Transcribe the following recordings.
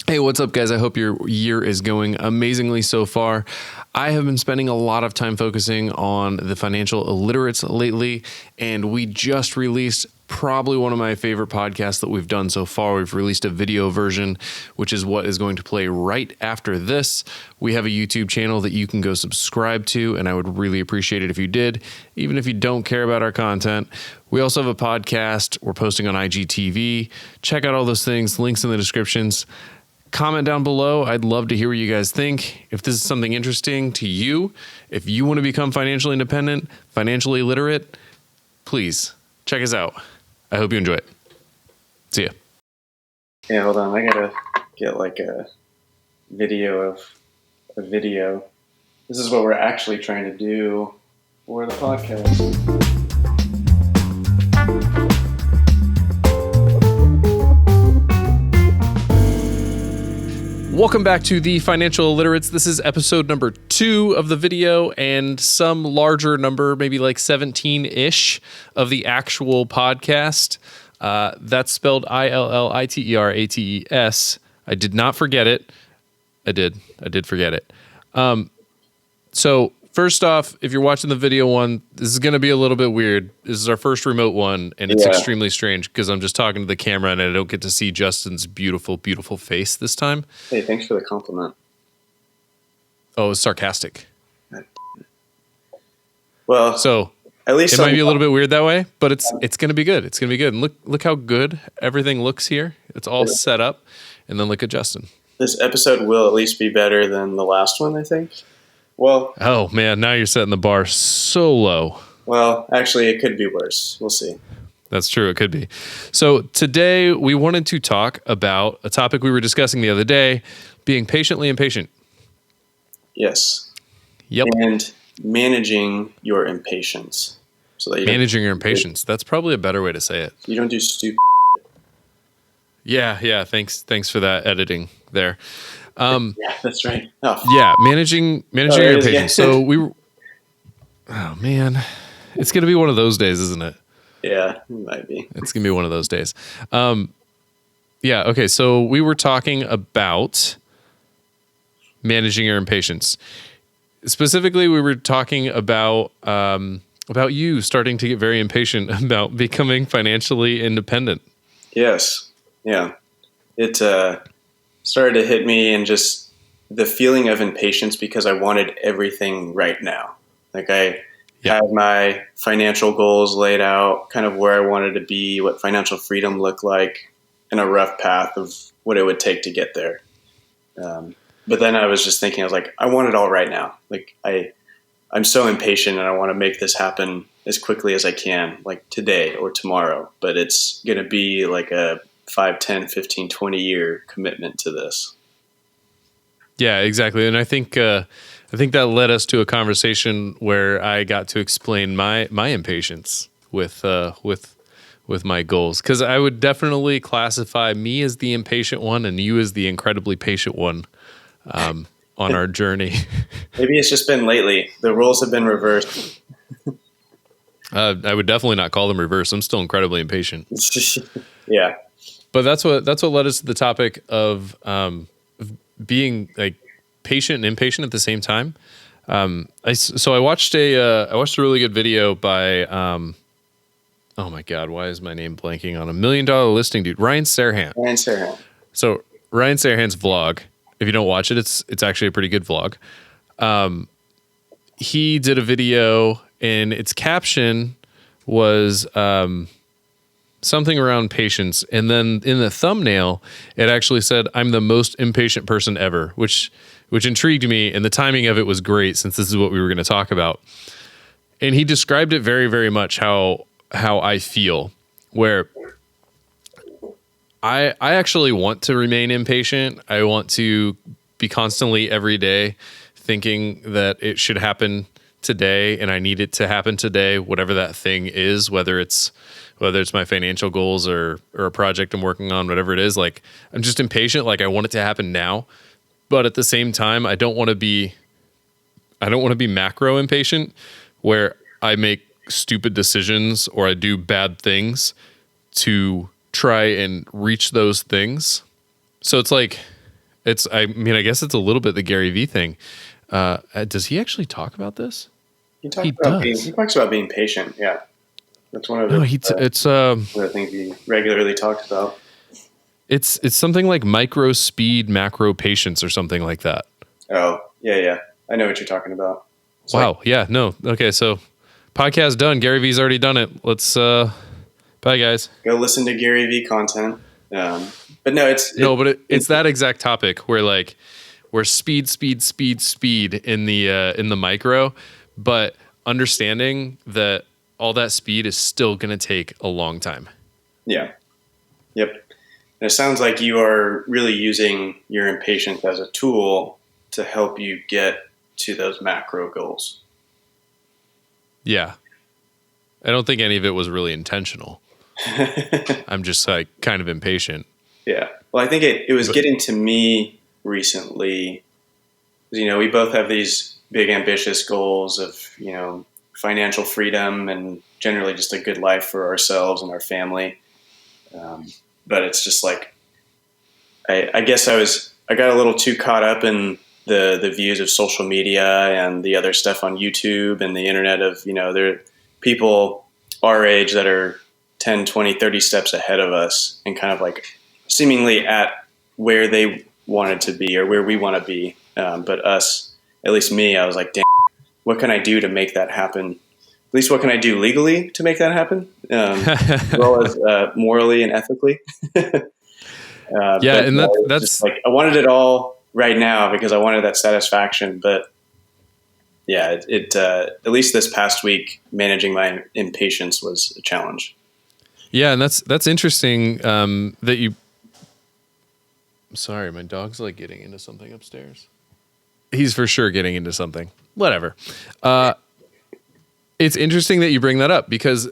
Hey, what's up, guys? I hope your year is going amazingly so far. I have been spending a lot of time focusing on the Financial Illiterates lately, and we just released probably one of my favorite podcasts that we've done so far. We've released a video version, which is what is going to play right after this. We have a YouTube channel that you can go subscribe to, and I would really appreciate it if you did, even if you don't care about our content. We also have a podcast. We're posting on IGTV. Check out all those things, links in the descriptions. Comment down below. I'd love to hear what you guys think. If this is something interesting to you, if you want to become financially independent, financially literate, please check us out. I hope you enjoy it. See ya. Yeah, hold on. I gotta get like a video of a video. This is what we're actually trying to do for the podcast. Welcome back to the Financial Illiterates. This is episode number 2 of the video and some larger number, maybe like 17-ish of the actual podcast. That's spelled Illiterates. I did not forget it. I did forget it. So first off, if you're watching the video one, this is going to be a little bit weird. This is our first remote one, and it's extremely strange because I'm just talking to the camera and I don't get to see Justin's beautiful, beautiful face this time. Hey, thanks for the compliment. Oh, it's sarcastic. Well, so at least it might be a little bit weird that way, but it's going to be good. It's going to be good. And look how good everything looks here. It's all set up. And then look at Justin. This episode will at least be better than the last one, I think. Well, oh man, now you're setting the bar so low. Well, actually, it could be worse. We'll see. That's true. It could be. So today we wanted to talk about a topic we were discussing the other day, being patiently impatient. Yes. Yep. And managing your impatience. So that you managing your impatience. That's probably a better way to say it. You don't do stupid. Yeah. Thanks for that editing there. Yeah, that's right. Oh. Yeah, managing your impatience. So oh man, it's gonna be one of those days, isn't it? Yeah, it might be. It's gonna be one of those days. Yeah. Okay. So we were talking about managing your impatience. Specifically, we were talking about you starting to get very impatient about becoming financially independent. Yes. Yeah. It started to hit me, and just the feeling of impatience because I wanted everything right now. Like I had my financial goals laid out, kind of where I wanted to be, what financial freedom looked like, and a rough path of what it would take to get there. But then I was just thinking, I was like, I want it all right now. Like I'm so impatient and I want to make this happen as quickly as I can, like today or tomorrow. But it's going to be like a 5, 10, 15, 20 year commitment to this. Yeah, exactly. And I think that led us to a conversation where I got to explain my impatience with my goals, because I would definitely classify me as the impatient one and you as the incredibly patient one on our journey. Maybe it's just been lately. The roles have been reversed. I would definitely not call them reverse. I'm still incredibly impatient. Yeah. But that's what led us to the topic of being like patient and impatient at the same time. I watched a really good video by oh my God, why is my name blanking on $1 million listing dude? Ryan Serhant. So Ryan Serhant's vlog, if you don't watch it, it's actually a pretty good vlog. He did a video and its caption was something around patience. And then in the thumbnail, it actually said, "I'm the most impatient person ever," which intrigued me. And the timing of it was great since this is what we were going to talk about. And he described it very, very much how I feel, where I actually want to remain impatient. I want to be constantly every day thinking that it should happen today and I need it to happen today, whatever that thing is, whether it's my financial goals or a project I'm working on, whatever it is. Like, I'm just impatient. Like, I want it to happen now, but at the same time, I don't want to be macro impatient where I make stupid decisions or I do bad things to try and reach those things. So it's like, I mean, I guess it's a little bit the Gary Vee thing. Does he actually talk about this? He He he talks about being patient. Yeah, that's one of No, the things he regularly talks about. It's something like micro speed, macro patience, or something like that. Oh, yeah. I know what you're talking about. Wow. Yeah. No. Okay. So podcast done. Gary Vee's already done it. Let's, bye guys. Go listen to Gary Vee content. But no, it's that exact topic where speed in the micro, but understanding that all that speed is still going to take a long time. Yeah. Yep. And it sounds like you are really using your impatience as a tool to help you get to those macro goals. Yeah. I don't think any of it was really intentional. I'm just kind of impatient. Yeah. Well, I think it was getting to me recently. We both have these big ambitious goals of, financial freedom and generally just a good life for ourselves and our family. But it's just like, I guess I got a little too caught up in the views of social media and the other stuff on YouTube and the internet of, there are people our age that are 10, 20, 30 steps ahead of us and kind of like seemingly at where they wanted to be or where we want to be. But us, at least me, I was like, damn, what can I do to make that happen? At least what can I do legally to make that happen? As well as morally and ethically. And that's just like, I wanted it all right now because I wanted that satisfaction. But yeah, it at least this past week, managing my impatience was a challenge. Yeah, and that's interesting that you. Sorry, my dog's getting into something upstairs. He's for sure getting into something. Whatever. It's interesting that you bring that up because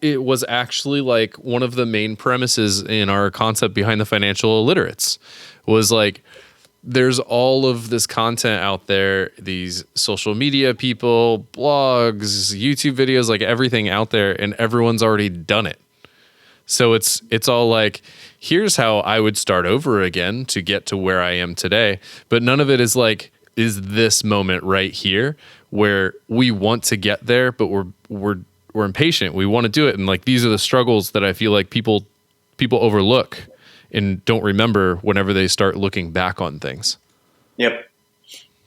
it was actually one of the main premises in our concept behind the Financial Illiterates was there's all of this content out there, these social media people, blogs, YouTube videos, everything out there, and everyone's already done it. So it's all here's how I would start over again to get to where I am today. But none of it is is this moment right here where we want to get there, but we're impatient. We want to do it. And these are the struggles that I feel like people overlook and don't remember whenever they start looking back on things. Yep.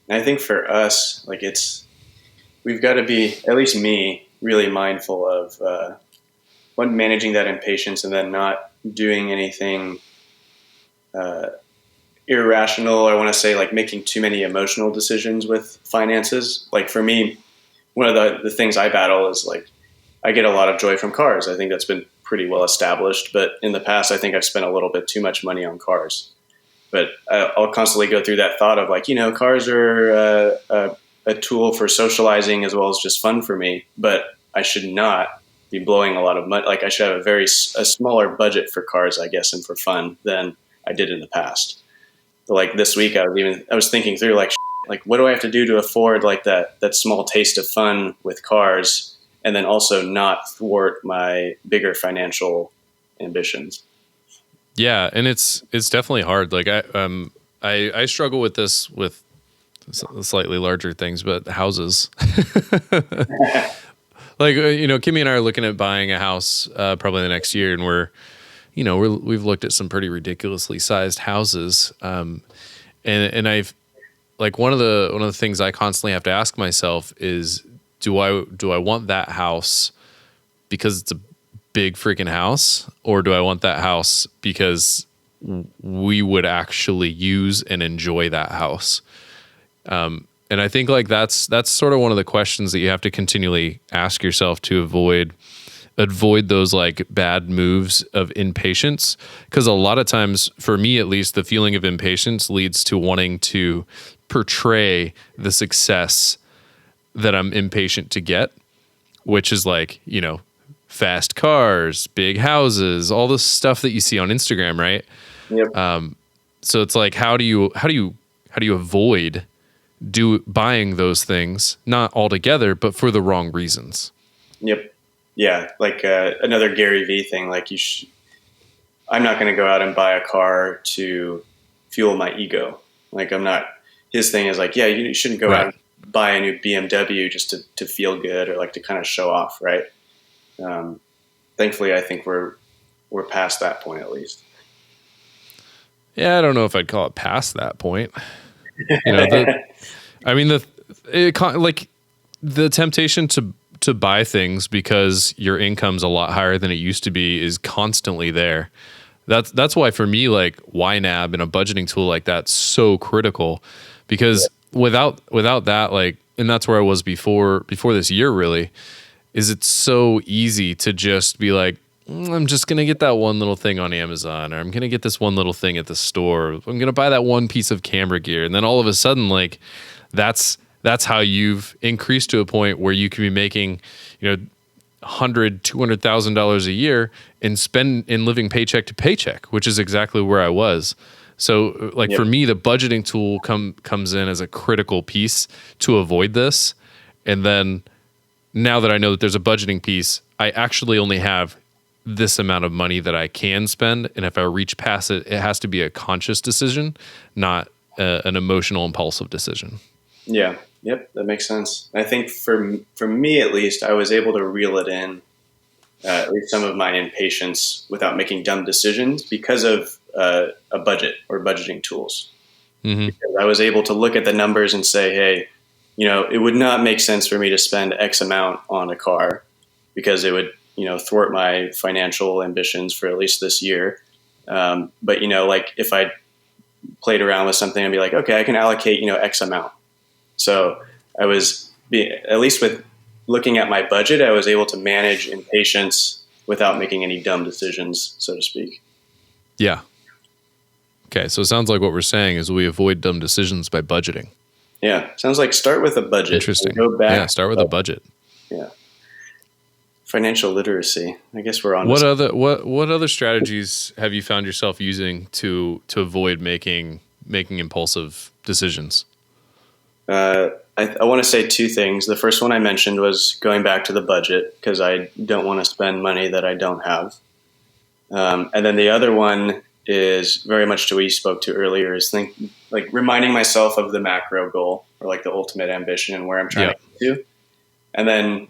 And I think for us, we've got to be, at least me, really mindful of one, managing that impatience and then not doing anything irrational. I want to say making too many emotional decisions with finances. For me, one of the things I battle is I get a lot of joy from cars. I think that's been pretty well established, but in the past, I think I've spent a little bit too much money on cars. But I'll constantly go through that thought of cars are a tool for socializing as well as just fun for me, but I should not be blowing a lot of money. I should have a smaller budget for cars, I guess, and for fun than I did in the past. But this week, I was thinking through what do I have to do to afford that small taste of fun with cars, and then also not thwart my bigger financial ambitions. Yeah, and it's definitely hard. I struggle with this with slightly larger things, but houses. Kimmy and I are looking at buying a house probably the next year, and we've looked at some pretty ridiculously sized houses. And I've one of the things I constantly have to ask myself is, do I want that house because it's a big freaking house, or do I want that house because we would actually use and enjoy that house? And I think that's sort of one of the questions that you have to continually ask yourself to avoid those bad moves of impatience. Because a lot of times, for me at least, the feeling of impatience leads to wanting to portray the success that I'm impatient to get, which is fast cars, big houses, all the stuff that you see on Instagram, right? Yep. So it's how do you avoid buying those things, not altogether, but for the wrong reasons? Yep. Yeah. Another Gary Vee thing, I'm not going to go out and buy a car to fuel my ego. Like his thing is like, yeah, you shouldn't go out and buy a new BMW just to feel good or like to kind of show off. Right. Thankfully I think we're past that point at least. Yeah. I don't know if I'd call it past that point. The temptation to buy things because your income's a lot higher than it used to be is constantly there. That's why for me, like YNAB and a budgeting tool like that's so critical, because without that, like, and that's where I was before this year really, is it's so easy to just be like, I'm just going to get that one little thing on Amazon, or I'm going to get this one little thing at the store. I'm going to buy that one piece of camera gear. And then all of a sudden, like that's how you've increased to a point where you can be making, $100,000, $200,000 a year and living paycheck to paycheck, which is exactly where I was. So for me, the budgeting tool comes in as a critical piece to avoid this. And then now that I know that there's a budgeting piece, I actually only have this amount of money that I can spend. And if I reach past it, it has to be a conscious decision, not an emotional, impulsive decision. Yeah. Yep. That makes sense. I think for me, at least, I was able to reel it in, at least some of my impatience without making dumb decisions because of a budget or budgeting tools. Mm-hmm. Because I was able to look at the numbers and say, hey, it would not make sense for me to spend X amount on a car because it would, thwart my financial ambitions for at least this year. But, like if I played around with something, I'd be like, okay, I can allocate, X amount. So I was, at least with looking at my budget, I was able to manage impatience without making any dumb decisions, so to speak. Yeah. Okay. So it sounds like what we're saying is we avoid dumb decisions by budgeting. Yeah. Sounds like start with a budget. Interesting. Go back. Yeah. Start with a budget. Yeah. Financial literacy. I guess we're on. What other strategies have you found yourself using to avoid making impulsive decisions? I want to say two things. The first one I mentioned was going back to the budget because I don't want to spend money that I don't have. And then the other one is very much to what you spoke to earlier, is reminding myself of the macro goal or like the ultimate ambition and where I'm trying to get to. And then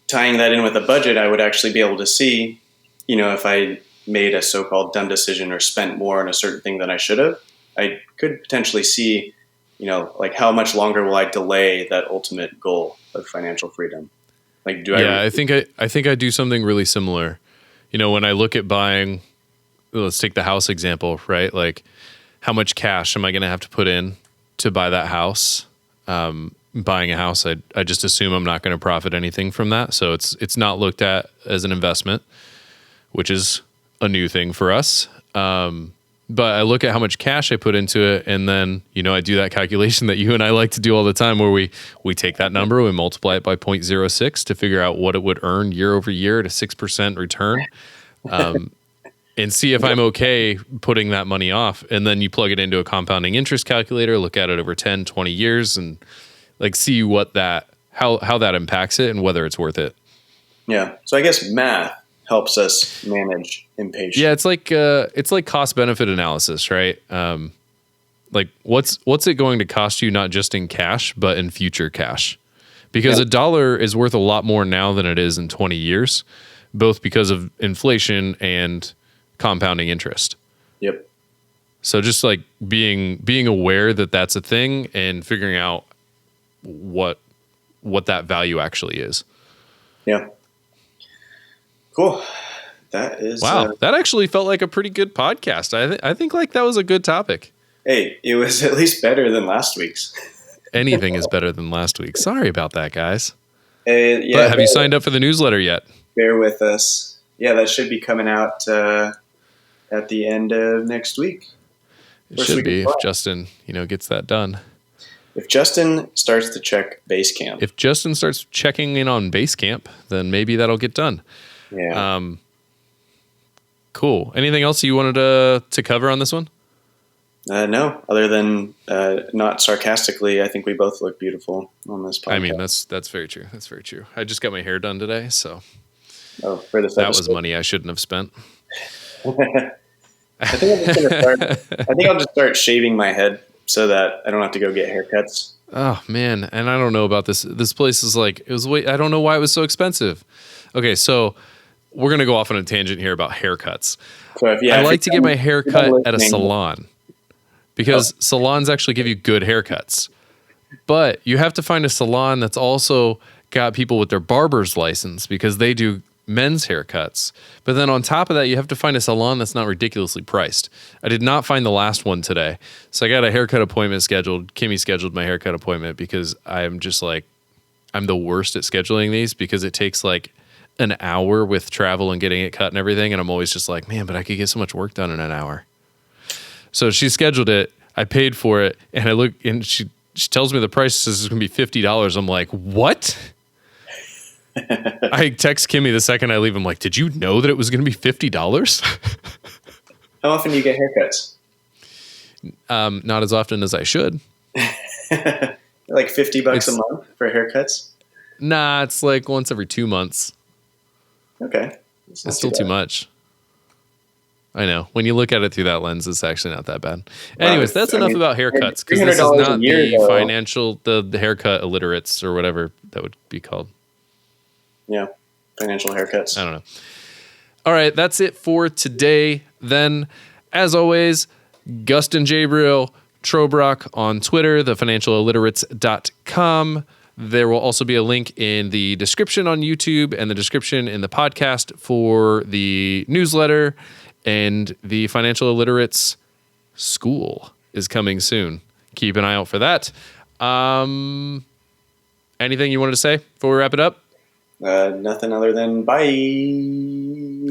tying that in with a budget, I would actually be able to see, if I made a so-called dumb decision or spent more on a certain thing than I should have, I could potentially see, how much longer will I delay that ultimate goal of financial freedom? I think I do something really similar. When I look at buying, let's take the house example, right? Like how much cash am I going to have to put in to buy that house? Buying a house, I just assume I'm not going to profit anything from that. So it's not looked at as an investment, which is a new thing for us. But I look at how much cash I put into it, and then, I do that calculation that you and I like to do all the time where we take that number, we multiply it by 0.06 to figure out what it would earn year over year at a 6% return, and see if I'm okay putting that money off. And then you plug it into a compounding interest calculator, look at it over 10, 20 years, and see how that impacts it and whether it's worth it. Yeah. So I guess math helps us manage impatience. Yeah, it's like cost benefit analysis, right? What's it going to cost you, not just in cash, but in future cash? Because $1 is worth a lot more now than it is in 20 years, both because of inflation and compounding interest. Yep. So just like being aware that that's a thing and figuring out what that value actually is. Yeah. Cool. That is wow. That actually felt like a pretty good podcast. I think like that was a good topic. Hey, it was at least better than last week's. Anything is better than last week. Sorry about that, guys. But have you signed up for the newsletter yet? Bear with us. Yeah, that should be coming out at the end of next week. It should be if Justin, gets that done. If Justin starts to check Basecamp. If Justin starts checking in on Basecamp, then maybe that'll get done. Yeah. Cool. Anything else you wanted to cover on this one? No, other than not sarcastically, I think we both look beautiful on this podcast. I mean, that's very true. That's very true. I just got my hair done today, so for this episode. That was money I shouldn't have spent. I think I'm just gonna start. I think I'll just start shaving my head so that I don't have to go get haircuts. Oh man, and I don't know about this. This place is like, it was I don't know why it was so expensive. Okay, so we're gonna go off on a tangent here about haircuts. So I like to get my hair cut at a salon because salons actually give you good haircuts. But you have to find a salon that's also got people with their barber's license because they do men's haircuts. But then on top of that, you have to find a salon that's not ridiculously priced. I did not find the last one today. So I got a haircut appointment scheduled. Kimmy scheduled my haircut appointment because I'm just like, I'm the worst at scheduling these because it takes like an hour with travel and getting it cut and everything. And I'm always just like, man, but I could get so much work done in an hour. So she scheduled it. I paid for it. And I look and she tells me the price says it's going to be $50. I'm like, what? I text Kimmy the second I leave. I'm like, did you know that it was going to be $50? How often do you get haircuts? Not as often as I should. Like $50 a month for haircuts? Nah, it's like once every 2 months. Okay. It's still too much. I know. When you look at it through that lens, it's actually not that bad. Anyways, that's enough about haircuts because this is not the financial, the haircut illiterates or whatever that would be called. Yeah, financial haircuts. I don't know. All right, that's it for today. Then, as always, Gustin Jabriel Trobrock on Twitter, thefinancialilliterates.com. There will also be a link in the description on YouTube and the description in the podcast for the newsletter. And the Financial Illiterates School is coming soon. Keep an eye out for that. Anything you wanted to say before we wrap it up? Nothing other than bye.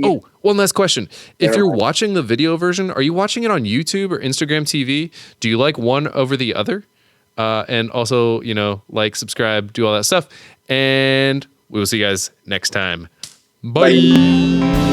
Oh, one last question. If you're watching the video version, are you watching it on YouTube or Instagram TV? Do you like one over the other? And also, like, subscribe, do all that stuff. And we will see you guys next time. Bye.